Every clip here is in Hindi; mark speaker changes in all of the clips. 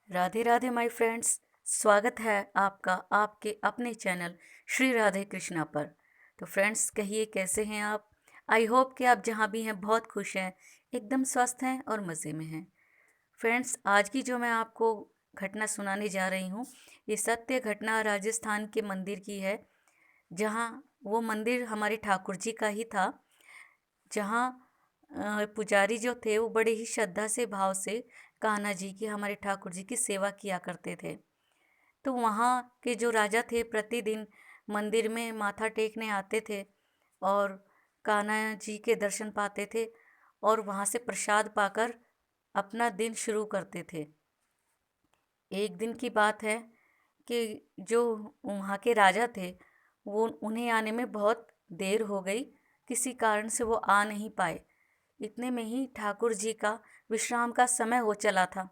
Speaker 1: Radhe Radhe my friends. स्वागत है आपका आपके अपने चैनल श्री राधे कृष्णा पर। तो फ्रेंड्स, कहिए कैसे हैं आप। आई होप कि आप जहाँ भी हैं बहुत खुश हैं, एकदम स्वस्थ हैं और मज़े में हैं। फ्रेंड्स, आज की जो मैं आपको घटना सुनाने जा रही हूँ, ये सत्य घटना राजस्थान के मंदिर की है। जहाँ वो मंदिर हमारे ठाकुर जी का ही था, जहाँ पुजारी जो थे वो बड़े ही श्रद्धा से भाव से कान्हा जी की, हमारे ठाकुर जी की सेवा किया करते थे। तो वहाँ के जो राजा थे प्रतिदिन मंदिर में माथा टेकने आते थे और कान्हा जी के दर्शन पाते थे और वहाँ से प्रसाद पाकर अपना दिन शुरू करते थे। एक दिन की बात है कि जो वहाँ के राजा थे, वो उन्हें आने में बहुत देर हो गई, किसी कारण से वो आ नहीं पाए। इतने में ही ठाकुर जी का विश्राम का समय हो चला था।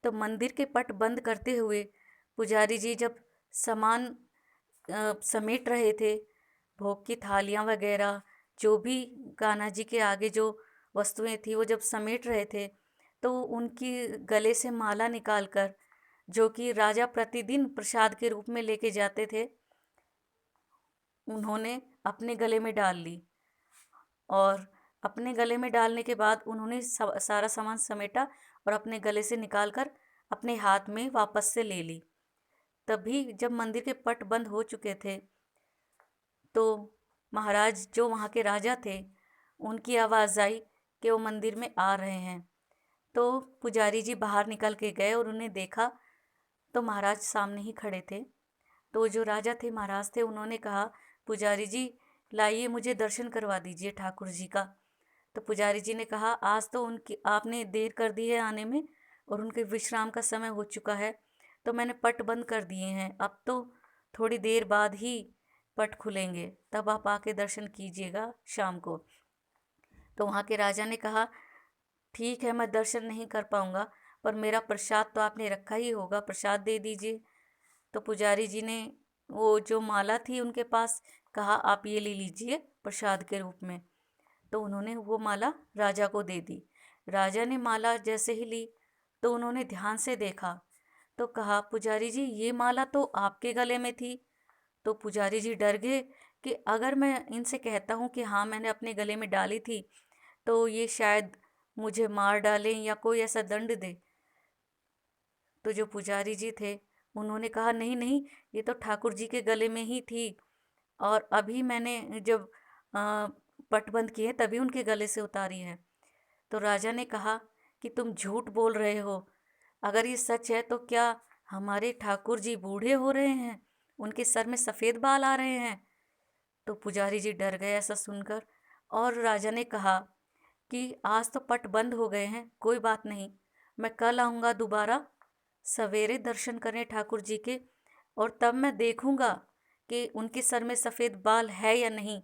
Speaker 1: तो मंदिर के पट बंद करते हुए पुजारी जी जब सामान समेट रहे थे, भोग की थालियाँ वगैरह, जो भी कान्हा जी के आगे जो वस्तुएं थी वो जब समेट रहे थे, तो उनकी गले से माला निकालकर, जो कि राजा प्रतिदिन प्रसाद के रूप में लेके जाते थे, उन्होंने अपने गले में डाल ली। और अपने गले में डालने के बाद उन्होंने सारा सामान समेटा और अपने गले से निकालकर अपने हाथ में वापस से ले ली। तभी जब मंदिर के पट बंद हो चुके थे, तो महाराज जो वहाँ के राजा थे, उनकी आवाज़ आई कि वो मंदिर में आ रहे हैं। तो पुजारी जी बाहर निकल के गए और उन्हें देखा, तो महाराज सामने ही खड़े थे। तो जो राजा थे, महाराज थे, उन्होंने कहा, पुजारी जी लाइए, मुझे दर्शन करवा दीजिए ठाकुर जी का। तो पुजारी जी ने कहा, आज तो उनकी आपने देर कर दी है आने में और उनके विश्राम का समय हो चुका है, तो मैंने पट बंद कर दिए हैं। अब तो थोड़ी देर बाद ही पट खुलेंगे, तब आप आके दर्शन कीजिएगा शाम को। तो वहाँ के राजा ने कहा, ठीक है, मैं दर्शन नहीं कर पाऊँगा, पर मेरा प्रसाद तो आपने रखा ही होगा, प्रसाद दे दीजिए। तो पुजारी जी ने वो जो माला थी उनके पास, कहा, आप ये ले लीजिए प्रसाद के रूप में। तो उन्होंने वो माला राजा को दे दी। राजा ने माला जैसे ही ली, तो उन्होंने ध्यान से देखा, तो कहा, पुजारी जी ये माला तो आपके गले में थी। तो पुजारी जी डर गए कि अगर मैं इनसे कहता हूँ कि हाँ मैंने अपने गले में डाली थी, तो ये शायद मुझे मार डालें या कोई ऐसा दंड दे। तो जो पुजारी जी थे, उन्होंने कहा, नहीं नहीं, ये तो ठाकुर जी के गले में ही थी और अभी मैंने जब पटबंद किए तभी उनके गले से उतारी है। तो राजा ने कहा कि तुम झूठ बोल रहे हो। अगर ये सच है तो क्या हमारे ठाकुर जी बूढ़े हो रहे हैं, उनके सर में सफ़ेद बाल आ रहे हैं। तो पुजारी जी डर गए ऐसा सुनकर, और राजा ने कहा कि आज तो पट बंद हो गए हैं, कोई बात नहीं, मैं कल आऊँगा दोबारा सवेरे दर्शन करने ठाकुर जी के, और तब मैं देखूँगा कि उनके सर में सफ़ेद बाल है या नहीं।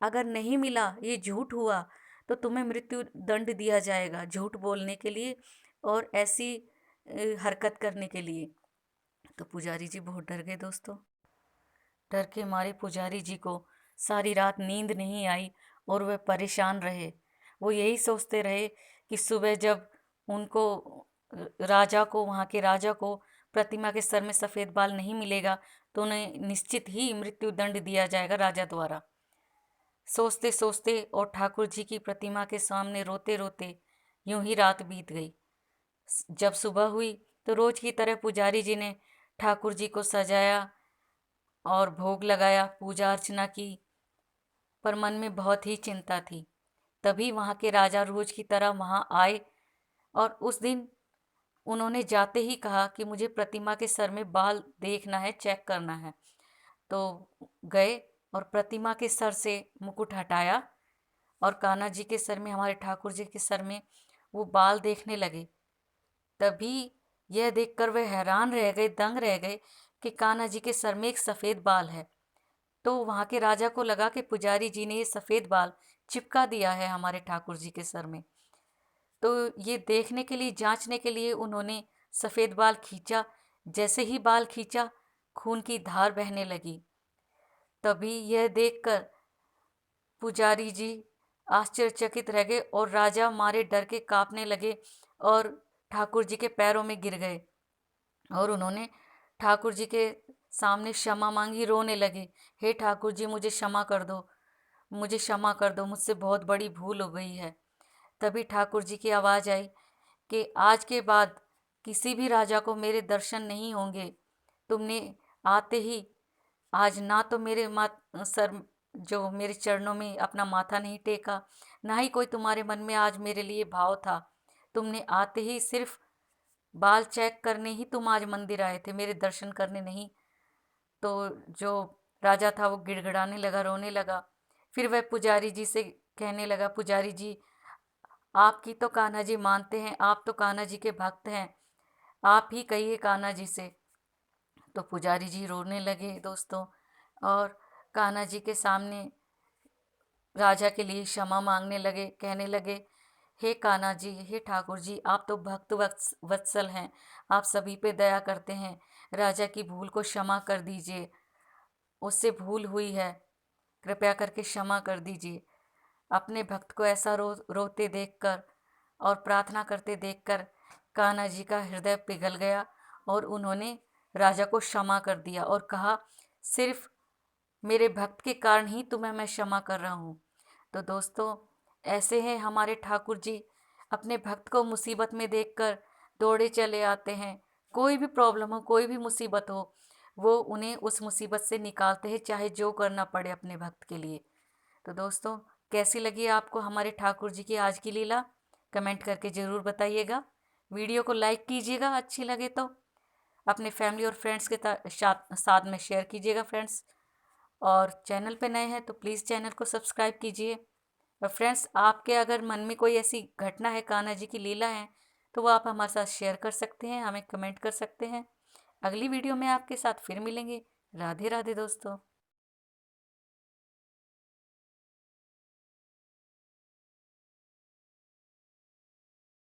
Speaker 1: अगर नहीं मिला, ये झूठ हुआ, तो तुम्हें मृत्यु दंड दिया जाएगा झूठ बोलने के लिए और ऐसी हरकत करने के लिए। तो पुजारी जी बहुत डर गए दोस्तों। डर के मारे पुजारी जी को सारी रात नींद नहीं आई और वह परेशान रहे। वो यही सोचते रहे कि सुबह जब उनको राजा को, वहाँ के राजा को प्रतिमा के सर में सफ़ेद बाल नहीं मिलेगा, तो उन्हें निश्चित ही मृत्यु दंड दिया जाएगा राजा द्वारा। सोचते सोचते और ठाकुर जी की प्रतिमा के सामने रोते रोते यूं ही रात बीत गई। जब सुबह हुई तो रोज की तरह पुजारी जी ने ठाकुर जी को सजाया और भोग लगाया, पूजा अर्चना की, पर मन में बहुत ही चिंता थी। तभी वहाँ के राजा रोज की तरह वहाँ आए और उस दिन उन्होंने जाते ही कहा कि मुझे प्रतिमा के सर में बाल देखना है, चेक करना है। तो गए और प्रतिमा के सर से मुकुट हटाया और कान्हा जी के सर में, हमारे ठाकुर जी के सर में वो बाल देखने लगे। तभी यह देखकर वे हैरान रह गए, दंग रह गए कि कान्हा जी के सर में एक सफ़ेद बाल है। तो वहाँ के राजा को लगा कि पुजारी जी ने ये सफ़ेद बाल चिपका दिया है हमारे ठाकुर जी के सर में। तो ये देखने के लिए, जांचने के लिए उन्होंने सफ़ेद बाल खींचा। जैसे ही बाल खींचा, खून की धार बहने लगी। तभी यह देखकर पुजारी जी आश्चर्यचकित रह गए और राजा मारे डर के कांपने लगे और ठाकुर जी के पैरों में गिर गए। और उन्होंने ठाकुर जी के सामने क्षमा मांगी, रोने लगे। हे ठाकुर जी, मुझे क्षमा कर दो, मुझे क्षमा कर दो, मुझसे बहुत बड़ी भूल हो गई है। तभी ठाकुर जी की आवाज़ आई कि आज के बाद किसी भी राजा को मेरे दर्शन नहीं होंगे। तुमने आते ही आज ना तो मेरे सर जो मेरे चरणों में अपना माथा नहीं टेका, ना ही कोई तुम्हारे मन में आज मेरे लिए भाव था। तुमने आते ही सिर्फ बाल चेक करने ही तुम आज मंदिर आए थे, मेरे दर्शन करने नहीं। तो जो राजा था वो गिड़गिड़ाने लगा, रोने लगा। फिर वह पुजारी जी से कहने लगा, पुजारी जी, आपकी तो कान्हा जी मानते हैं, आप तो कान्हा जी के भक्त हैं, आप ही कहिए कान्हा जी से। तो पुजारी जी रोने लगे दोस्तों, और कान्हा जी के सामने राजा के लिए क्षमा मांगने लगे, कहने लगे, हे कान्हा जी, हे ठाकुर जी, आप तो भक्त वत्सल हैं, आप सभी पे दया करते हैं, राजा की भूल को क्षमा कर दीजिए, उससे भूल हुई है, कृपया करके क्षमा कर दीजिए। अपने भक्त को ऐसा रोते देखकर और प्रार्थना करते देखकर कान्हा जी का हृदय पिघल गया और उन्होंने राजा को क्षमा कर दिया और कहा, सिर्फ मेरे भक्त के कारण ही तुम्हें मैं क्षमा कर रहा हूँ। तो दोस्तों, ऐसे हैं हमारे ठाकुर जी, अपने भक्त को मुसीबत में देखकर दौड़े चले आते हैं। कोई भी प्रॉब्लम हो, कोई भी मुसीबत हो, वो उन्हें उस मुसीबत से निकालते हैं, चाहे जो करना पड़े अपने भक्त के लिए। तो दोस्तों, कैसी लगी आपको हमारे ठाकुर जी की आज की लीला? कमेंट करके ज़रूर बताइएगा। वीडियो को लाइक कीजिएगा अच्छी लगे तो, अपने फैमिली और फ्रेंड्स के साथ में शेयर कीजिएगा फ्रेंड्स। और चैनल पे नए हैं तो प्लीज़ चैनल को सब्सक्राइब कीजिए। और फ्रेंड्स, आपके अगर मन में कोई ऐसी घटना है, कान्हा जी की लीला है, तो वो आप हमारे साथ शेयर कर सकते हैं, हमें कमेंट कर सकते हैं। अगली वीडियो में आपके साथ फिर मिलेंगे। राधे राधे दोस्तों।